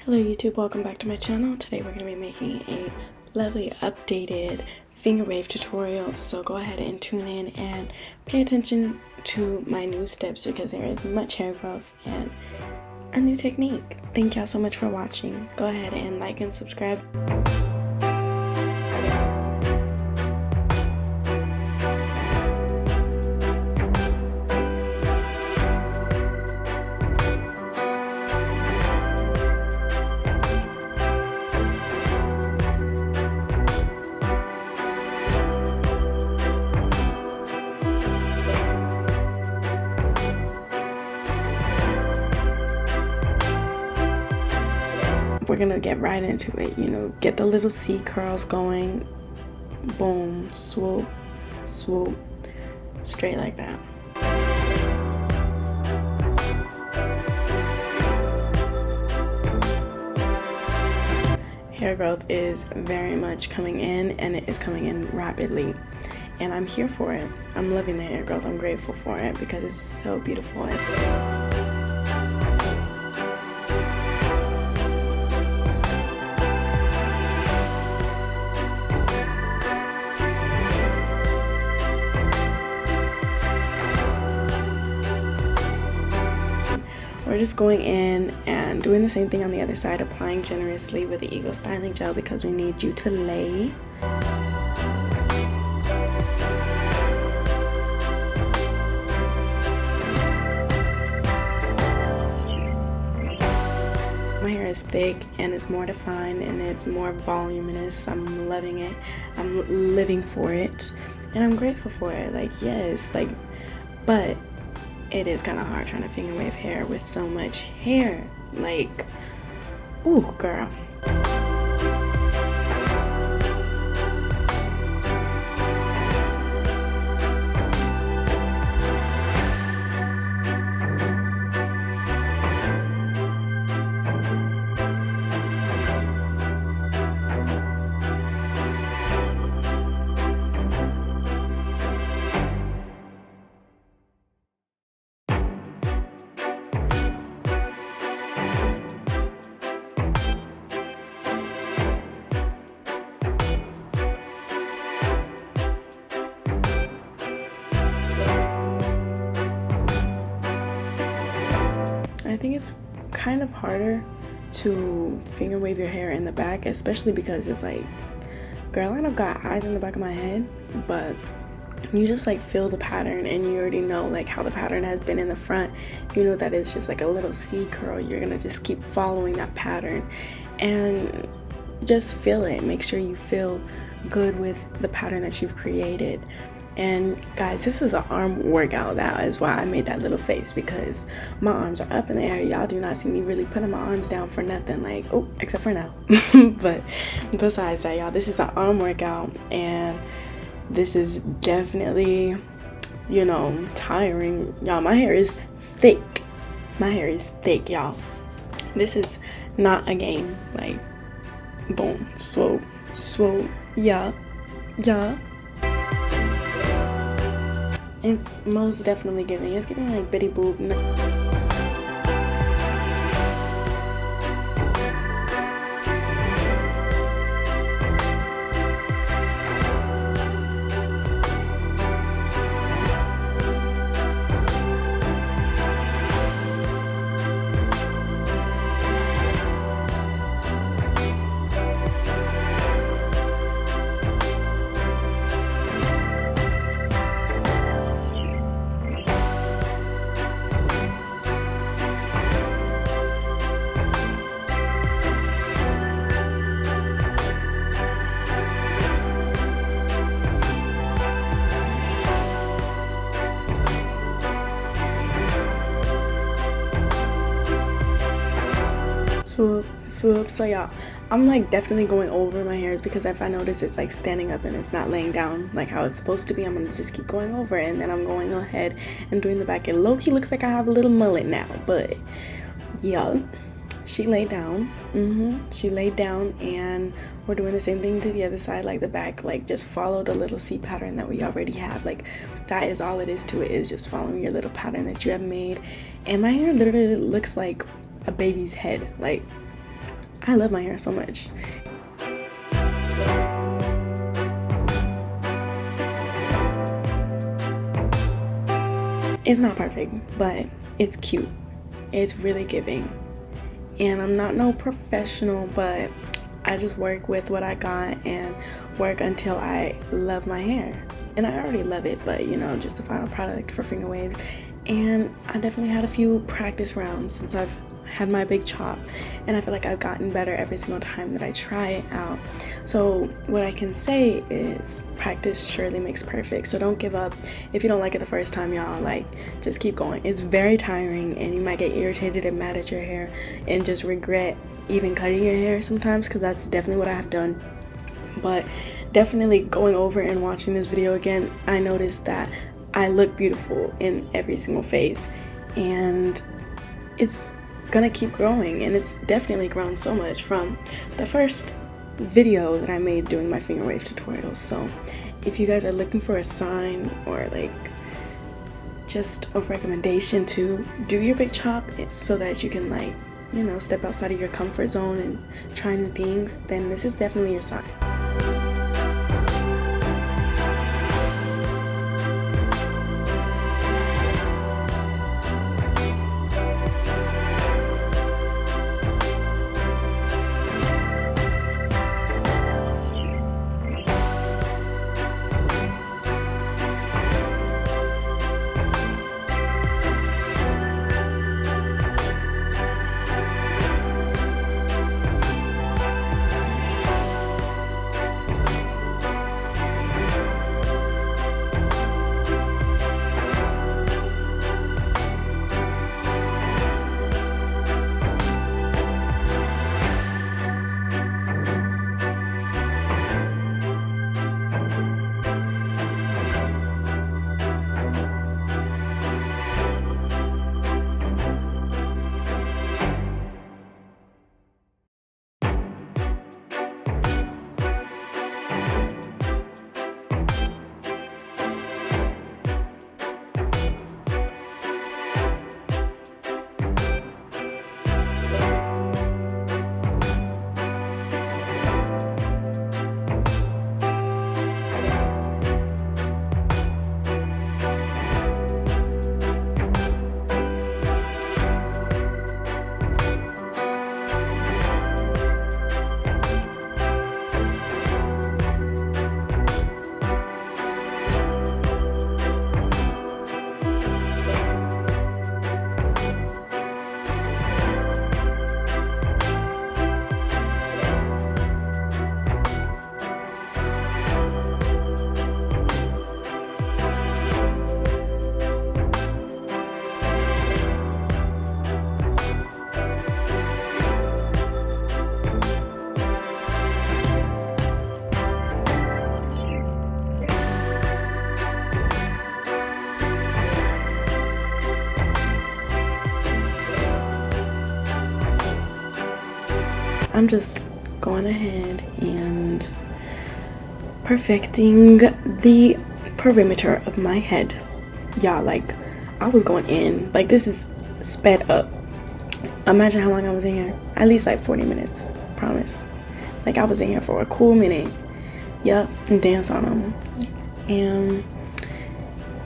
Hello YouTube, welcome back to my channel. Today we're going to be making a lovely updated Fingerwave tutorial, so go ahead and tune in and pay attention to my new steps because there is much hair growth and a new technique. Thank y'all so much for watching. Go ahead and like and subscribe. We're gonna get right into it, get the little C curls going. Boom, swoop, swoop, straight like that. Hair growth is very much coming in, and it is coming in rapidly, and I'm here for it. I'm loving the hair growth. I'm grateful for it because it's so beautiful. We're just going in and doing the same thing on the other side, applying generously with the Eagle styling gel because we need you to lay. My hair is thick and it's more defined and it's more voluminous. I'm loving it. I'm living for it and I'm grateful for it. But it is kind of hard trying to finger wave hair with so much hair. Ooh, girl. I think it's kind of harder to finger wave your hair in the back, especially because it's like, girl, I don't got eyes in the back of my head, but you just feel the pattern and you already know how the pattern has been in the front. You know that it's just a little C curl. You're gonna just keep following that pattern and just feel it. Make sure you feel good with the pattern that you've created. And guys, this is an arm workout. That is why I made that little face, because my arms are up in the air. Y'all do not see me really putting my arms down for nothing, except for now. But besides that, y'all, this is an arm workout, and this is definitely, tiring. Y'all, my hair is thick. My hair is thick, y'all. This is not a game. Boom, swoop, swoop, yeah. It's most definitely giving. It's giving Betty Boop. Swoop. So y'all, I'm definitely going over my hairs because if I notice it's standing up and it's not laying down how it's supposed to be, I'm gonna just keep going over it, and then I'm going ahead and doing the back. It low-key looks like I have a little mullet now, but yeah, she laid down. She laid down, and we're doing the same thing to the other side, the back. Just follow the little C pattern that we already have. That is all it is to it, is just following your little pattern that you have made. And my hair literally looks like a baby's head. I love my hair so much. It's not perfect, but it's cute. It's really giving. And I'm not no professional, but I just work with what I got and work until I love my hair. And I already love it, but you know, just the final product for Fingerwaves. And I definitely had a few practice rounds since I've had my big chop, and I feel like I've gotten better every single time that I try it out. So what I can say is practice surely makes perfect. So don't give up. If you don't like it the first time, y'all, like, just keep going. It's very tiring, and you might get irritated and mad at your hair and just regret even cutting your hair sometimes, because that's definitely what I have done. But definitely going over and watching this video again, I noticed that I look beautiful in every single phase, and it's gonna keep growing, and it's definitely grown so much from the first video that I made doing my Fingerwave tutorials. So if you guys are looking for a sign or like just a recommendation to do your big chop so that you can, like, you know, step outside of your comfort zone and try new things, then this is definitely your sign. I'm just going ahead and perfecting the perimeter of my head. Y'all, like, I was going in. Like, this is sped up. Imagine how long I was in here. At least like 40 minutes, promise. Like, I was in here for a cool minute. Yup, and dance on them. And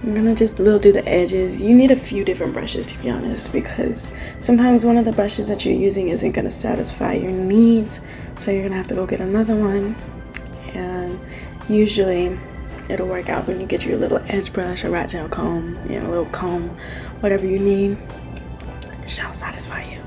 I'm gonna just do the edges. You need a few different brushes, to be honest, because sometimes one of the brushes that you're using isn't gonna satisfy your needs, so you're gonna have to go get another one. And usually it'll work out when you get your little edge brush, a rat tail comb, and a little comb, whatever you need. It shall satisfy you.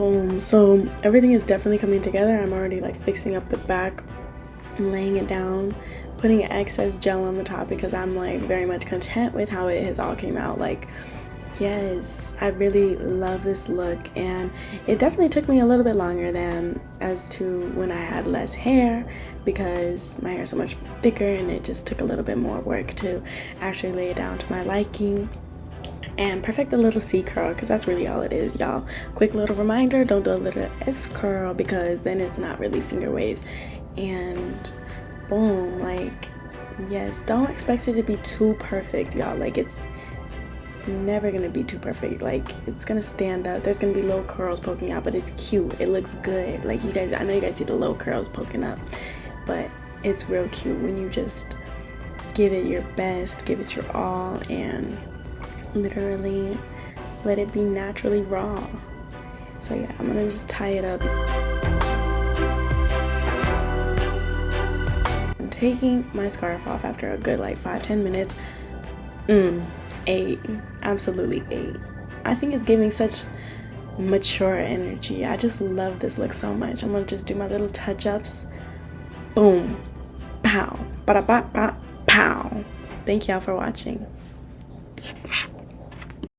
Boom. So everything is definitely coming together. I'm already like fixing up the back. I'm laying it down, putting excess gel on the top because I'm like very much content with how it has all came out. Like, yes, I really love this look, and it definitely took me a little bit longer than as to when I had less hair, because my hair is so much thicker and it just took a little bit more work to actually lay it down to my liking and perfect the little C curl, because that's really all it is, y'all. Quick little reminder, don't do a little S curl because then it's not really finger waves. And boom, like, yes, don't expect it to be too perfect, y'all. Like, it's never gonna be too perfect. Like, it's gonna stand up, there's gonna be little curls poking out, but it's cute, it looks good. Like, you guys, I know you guys see the little curls poking up, but it's real cute when you just give it your best, give it your all, and literally let it be naturally raw. So yeah, I'm gonna just tie it up. I'm taking my scarf off after a good like 5-10 minutes. 8, absolutely 8. I think it's giving such mature energy. I just love this look so much. I'm gonna just do my little touch-ups. Boom, pow, ba-da-ba-ba, pow. Thank y'all for watching.